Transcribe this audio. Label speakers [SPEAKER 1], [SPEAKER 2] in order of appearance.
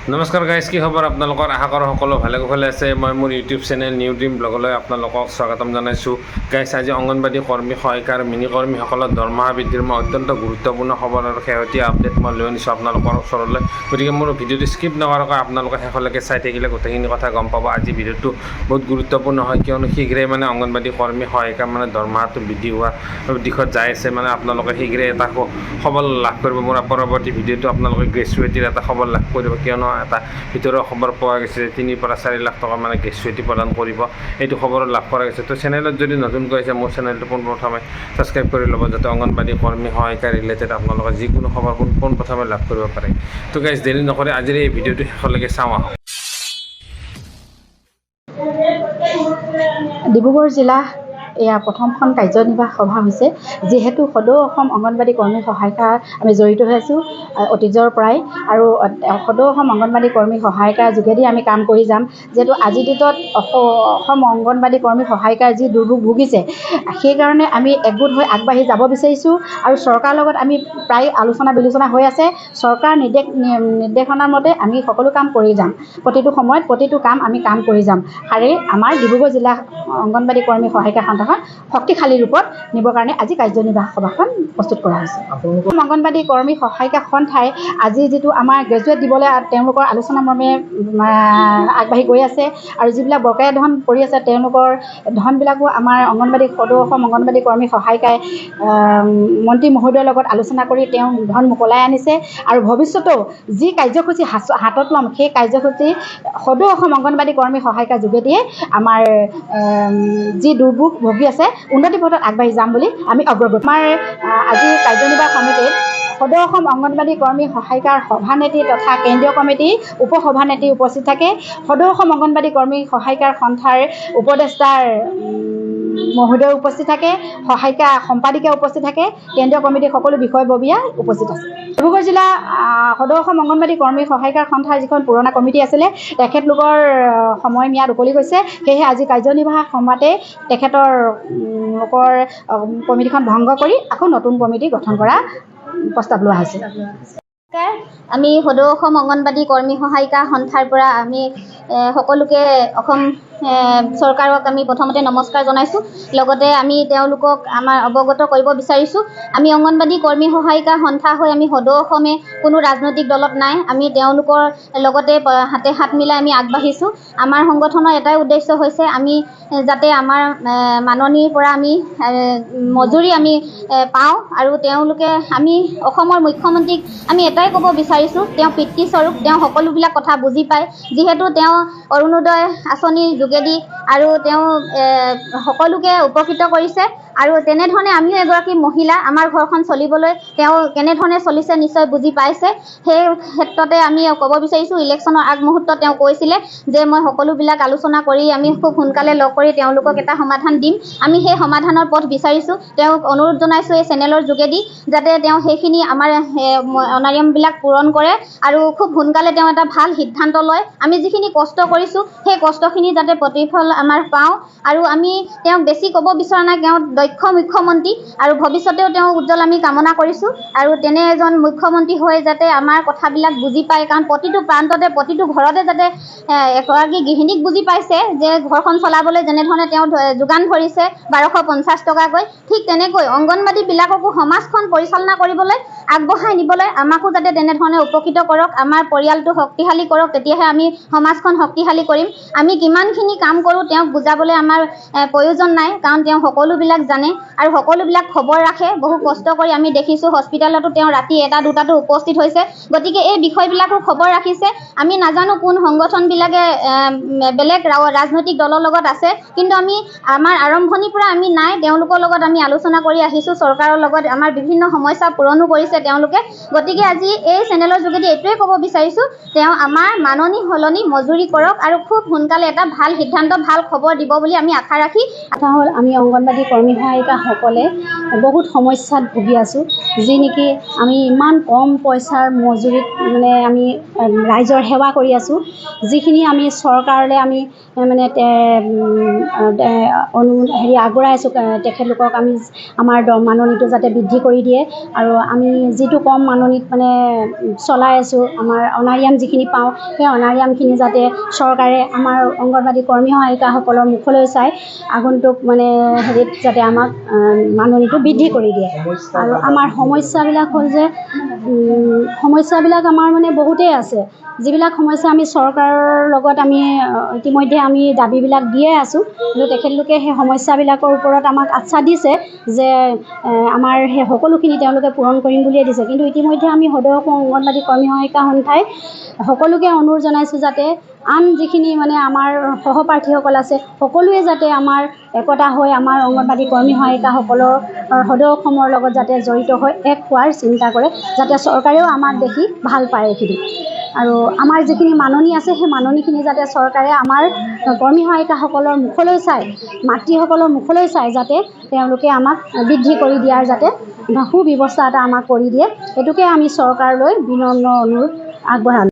[SPEAKER 1] নমস্কাৰ গাইজ, কি খবৰ আপোনালোকৰ? আশা কৰোঁ সকলো ভালে কুশলে আছে। মই মোৰ ইউটিউব চেনেল নিউ ড্ৰিম ব্লগলৈ আপোনালোকক স্বাগতম জনাইছোঁ। গাইজ, আজি অংগনবাড়ী কৰ্মী, সহায়িকা আৰু মিনি কৰ্মীসকলৰ দৰমহা বৃদ্ধিৰ মই অত্যন্ত গুৰুত্বপূৰ্ণ খবৰ আৰু শেহতীয়া আপডেট মই লৈ আনিছোঁ আপোনালোকৰ ওচৰলৈ। গতিকে মোৰ ভিডিঅ'টো স্কিপ নকৰাকৈ আপোনালোকে শেষলৈকে চাই থাকিলে গোটেইখিনি কথা গম পাব। আজি ভিডিঅ'টো বহুত গুৰুত্বপূৰ্ণ হয়, কিয়নো শীঘ্ৰেই অংগনবাড়ী কৰ্মী, সহায়িকা দৰমহাটো বৃদ্ধি হোৱা দিশত যাই আছে। আপোনালোকে শীঘ্ৰেই এটা খবৰ লাভ কৰিব। মোৰ পৰৱৰ্তী ভিডিঅ'টো আপোনালোকে গ্ৰেচুৱেটিৰ এটা খবৰ লাভ কৰিব, কিয়নো এটা ভিতৰৰ খবৰ পোৱা গৈছে যে 3 পৰা 4 লাখ টকা গ্ৰেচুৱেটি প্ৰদান কৰিব। এইটো খবৰ লাভ কৰা গৈছে। তো চেনেলত যদি নতুনকৈ আছে, মোৰ চেনেলটো পোনপ্ৰথমে ছাবস্ক্ৰাইব কৰি ল'ব, যাতে অংগনবাড়ী কৰ্মী, সহায়িকা ৰিলেটেড আপোনালোকে যিকোনো খবৰ পোনপ্ৰথমে লাভ কৰিব পাৰে। তো গাইজ, দেৰি নকৰি আজিৰ এই ভিডিঅ'টো শেষলৈকে চাওঁ আহক।
[SPEAKER 2] ডিব্ৰুগড় জিলা এয়া প্ৰথমখন কাৰ্যনিৰ্বাহক সভা হৈছে। যিহেতু সদৌ অসম অংগনবাড়ী কৰ্মী সহায়িকা আমি জড়িত হৈ আছোঁ অতীজৰ পৰাই, আৰু সদৌ অসম অংগনবাড়ী কৰ্মী সহায়িকাৰ যোগেদি আমি কাম কৰি যাম। যিহেতু আজিৰ দিনত অসম অংগনবাড়ী কৰ্মী সহায়িকাৰ যি দুৰ্ভোগ ভুগিছে, সেইকাৰণে আমি একগোট হৈ আগবাঢ়ি যাব বিচাৰিছোঁ। আৰু চৰকাৰৰ লগত আমি প্ৰায় আলোচনা বিলোচনা হৈ আছে। চৰকাৰ নিৰ্দেশনাৰ মতে আমি সকলো কাম কৰি যাম। প্ৰতিটো সময়ত প্ৰতিটো কাম আমি কাম কৰি যাম। আৰু আমাৰ ডিব্ৰুগড় জিলা অংগনবাড়ী কৰ্মী সহায়িকা সন্থাখন শক্তিশালী ৰূপত নিবৰ কাৰণে আজি কাৰ্যনিৰ্বাহক সভাখন প্ৰস্তুত কৰা হৈছে। অংগনবাড়ী কৰ্মী সহায়িকা সন্থাই আজি যিটো আমাৰ গ্ৰেজুৱেট দিবলৈ তেওঁলোকৰ আলোচনা মৰ্মে আগবাঢ়ি গৈ আছে, আৰু যিবিলাক বকেয়া ধন পৰি আছে তেওঁলোকৰ ধনবিলাকো আমাৰ সদৌ অসম অংগনবাড়ী কৰ্মী সহায়িকাই মন্ত্ৰী মহোদয়ৰ লগত আলোচনা কৰি তেওঁ ধন মোকলাই আনিছে। আৰু ভৱিষ্যতেও যি কাৰ্যসূচী হাতত ল'ম, সেই কাৰ্যসূচী সদৌ অসম অংগনবাড়ী কৰ্মী সহায়িকাৰ যোগেদিয়ে আমাৰ যি দুৰ্ভোগ ভুগি আছে উন্নতি পথত আগবাঢ়ি যাম বুলি আমি অগ্ৰগত। আমাৰ আজি কাৰ্যনিৰ্বাহক সমিতিত সদৌ অসম অংগনবাড়ী কৰ্মী সহায়িকাৰ সভানেত্ৰী তথা কেন্দ্ৰীয় কমিটিৰ উপসভানেত্ৰী উপস্থিত থাকে। সদৌ অসম অংগনবাড়ী কৰ্মী সহায়িকাৰ সন্থাৰ উপদেষ্টাৰ মহোদয় উপস্থিত থাকে, সহায়িকা সম্পাদিকা উপস্থিত থাকে, কেন্দ্ৰীয় কমিটিৰ সকলো বিষয়ববীয়া উপস্থিত আছে। ডিব্ৰুগড় জিলা সদৌ অসম অংগনবাড়ী কৰ্মী সহায়িকাৰ সন্থাৰ যিখন পুৰণা কমিটি আছিলে, তেখেতলোকৰ সময় ম্যাদ উকলি গৈছে। সেয়েহে আজি কাৰ্যনিৰ্বাহক সভাতে তেখেতলোকৰ কমিটিখন ভংগ কৰি আকৌ নতুন কমিটি গঠন কৰা প্ৰস্তাৱ লোৱা হৈছে।
[SPEAKER 3] আমি সদৌ অসম অংগনবাড়ী কৰ্মী সহায়িকা সন্থাৰ পৰা আমি সকলোকে অসম চৰকাৰক আমি প্ৰথমতে নমস্কাৰ জনাইছোঁ। লগতে আমি তেওঁলোকক আমাৰ অৱগত কৰিব বিচাৰিছোঁ, আমি অংগনবাড়ী কৰ্মী সহায়িকা সন্থা হৈ আমি সদৌ অসমে কোনো ৰাজনৈতিক দলত নাই। আমি তেওঁলোকৰ লগতে হাতে হাত মিলাই আমি আগবাঢ়িছোঁ। আমাৰ সংগঠনৰ এটাই উদ্দেশ্য হৈছে আমি যাতে আমাৰ মাননীৰ পৰা আমি মজুৰি আমি পাওঁ, আৰু তেওঁলোকে আমি অসমৰ মুখ্যমন্ত্ৰীক আমি এটাই ক'ব বিচাৰিছোঁ, তেওঁ পিতৃস্বৰূপ, তেওঁ সকলোবিলাক কথা বুজি পায়। যিহেতু তেওঁ অৰুণোদয় আঁচনিৰ যোগেদি আৰু তেওঁ সকলোকে উপকৃত কৰিছে, আৰু তেনেধৰণে আমিও এগৰাকী মহিলা, আমাৰ ঘৰখন চলিবলৈ তেওঁ কেনেধৰণে চলিছে নিশ্চয় বুজি পাইছে। সেই ক্ষেত্ৰতে আমি ক'ব বিচাৰিছোঁ, ইলেকশ্যনৰ আগমুহূৰ্তত তেওঁ কৈছিলে যে মই সকলোবিলাক আলোচনা কৰি আমি খুব সোনকালে লগ কৰি তেওঁলোকক এটা সমাধান দিম। আমি সেই সমাধানৰ পথ বিচাৰিছোঁ। তেওঁক অনুৰোধ জনাইছোঁ এই চেনেলৰ যোগেদি যাতে তেওঁ সেইখিনি আমাৰ অনাৰিয়ামবিলাক পূৰণ কৰে, আৰু খুব সোনকালে তেওঁ এটা ভাল সিদ্ধান্ত লয়। আমি যিখিনি কষ্ট কৰিছোঁ সেই কষ্টখিনি যাতে প্ৰতিফল আমাৰ পাওঁ, আৰু আমি তেওঁক বেছি ক'ব বিচৰা নাই। তেওঁ দক্ষ মুখ্যমন্ত্ৰী, আৰু ভৱিষ্যতেও তেওঁ উজ্জ্বল আমি কামনা কৰিছোঁ। আৰু তেনে এজন মুখ্যমন্ত্ৰী হৈ যাতে আমাৰ কথাবিলাক বুজি পায়, কাৰণ প্ৰতিটো প্ৰান্ততে প্ৰতিটো ঘৰতে যাতে এগৰাকী গৃহিণীক বুজি পাইছে যে ঘৰখন চলাবলৈ যেনেধৰণে তেওঁ যোগান ধৰিছে 1250 টকাকৈ, ঠিক তেনেকৈ অংগনবাড়ীবিলাককো সমাজখন পৰিচালনা কৰিবলৈ আগবঢ়াই নিবলৈ আমাকো যাতে তেনেধৰণে উপকৃত কৰক, আমাৰ পৰিয়ালটো শক্তিশালী কৰক, তেতিয়াহে আমি সমাজখন শক্তিশালী কৰিম। আমি কিমানখিনি কাম কৰোঁ তেওঁক বুজাবলৈ আমাৰ প্ৰয়োজন নাই, কাৰণ তেওঁ সকলোবিলাক জানে আৰু সকলোবিলাক খবৰ ৰাখে। বহু কষ্ট কৰি আমি দেখিছোঁ হস্পিটেলতো তেওঁ ৰাতি 1-2টাতো উপস্থিত হৈছে। গতিকে এই বিষয়বিলাকো খবৰ ৰাখিছে। আমি নাজানো কোন সংগঠনবিলাকে বেলেগ ৰাজনৈতিক দলৰ লগত আছে, কিন্তু আমাৰ আৰম্ভণিৰ পৰা আমি নাই, তেওঁলোকৰ লগত আমি আলোচনা কৰি আহিছোঁ। চৰকাৰৰ লগত আমাৰ বিভিন্ন সমস্যা পূৰণো কৰিছে তেওঁলোকে। গতিকে আজি এই চেনেলৰ যোগেদি এইটোৱে ক'ব বিচাৰিছোঁ, তেওঁ আমাৰ মাননি সলনি মজুৰি কৰক, আৰু খুব সোনকালে এটা ভাল সিদ্ধান্ত, ভাল খবৰ দিব বুলি আমি আশা ৰাখি
[SPEAKER 2] কথা হ'ল আমি অংগনবাদী কৰ্মী সহায়িকাসকলে বহুত সমস্যাত ভুগি আছোঁ, যি নেকি আমি ইমান কম পইচাৰ মজুৰিত মানে আমি ৰাইজৰ সেৱা কৰি আছোঁ, যিখিনি আমি চৰকাৰলৈ আমি মানে আগবঢ়াই আছোঁ। তেখেতলোকক আমি আমাৰ মাননিটো যাতে বৃদ্ধি কৰি দিয়ে, আৰু আমি যিটো কম মাননিত মানে চলাই আছোঁ, আমাৰ অনাৰিয়াম যিখিনি পাওঁ সেই অনাৰিয়ামখিনি যাতে চৰকাৰে আমাৰ অংগনবাদী কৰ্মী সহায়িকাসকলৰ মুখলৈ চাই আগন্তুক মানে হেৰিত যাতে আমাক মাননিটো বৃদ্ধি কৰি দিয়ে। আৰু আমাৰ সমস্যাবিলাক হ'ল যে সমস্যাবিলাক আমাৰ মানে বহুতেই আছে, যিবিলাক সমস্যা আমি চৰকাৰৰ লগত আমি ইতিমধ্যে আমি দাবীবিলাক দিয়ে আছোঁ, কিন্তু তেখেতলোকে সেই সমস্যাবিলাকৰ ওপৰত আমাক আশ্বাস দিছে যে আমাৰ সেই সকলোখিনি তেওঁলোকে পূৰণ কৰিম বুলিয়ে দিছে। কিন্তু ইতিমধ্যে আমি সদৌ অসম অংগনবাদী কৰ্মী সহায়িকা সন্থাই সকলোকে অনুৰোধ জনাইছোঁ যাতে আন যিখিনি মানে আমাৰ সহপাঠীসকল আছে সকলোৱে যাতে আমাৰ একতা হৈ আমাৰ অংগনবাদী কৰ্মী সহায়িকাসকলৰ সদৌ অসমৰ লগত যাতে জড়িত হৈ এক হোৱাৰ চিন্তা কৰে, যাতে চৰকাৰেও আমাক দেখি ভাল পায় এইখিনি। আৰু আমাৰ যিখিনি মাননি আছে সেই মাননিখিনি যাতে চৰকাৰে আমাৰ কৰ্মী সহায়িকাসকলৰ মুখলৈ চাই, মাতৃসকলৰ মুখলৈ চাই যাতে তেওঁলোকে আমাক বৃদ্ধি কৰি দিয়াৰ যাতে সুব্যৱস্থা এটা আমাক কৰি দিয়ে, সেইটোকে আমি চৰকাৰলৈ বিনম্ৰ অনুৰোধ আগবঢ়ালোঁ।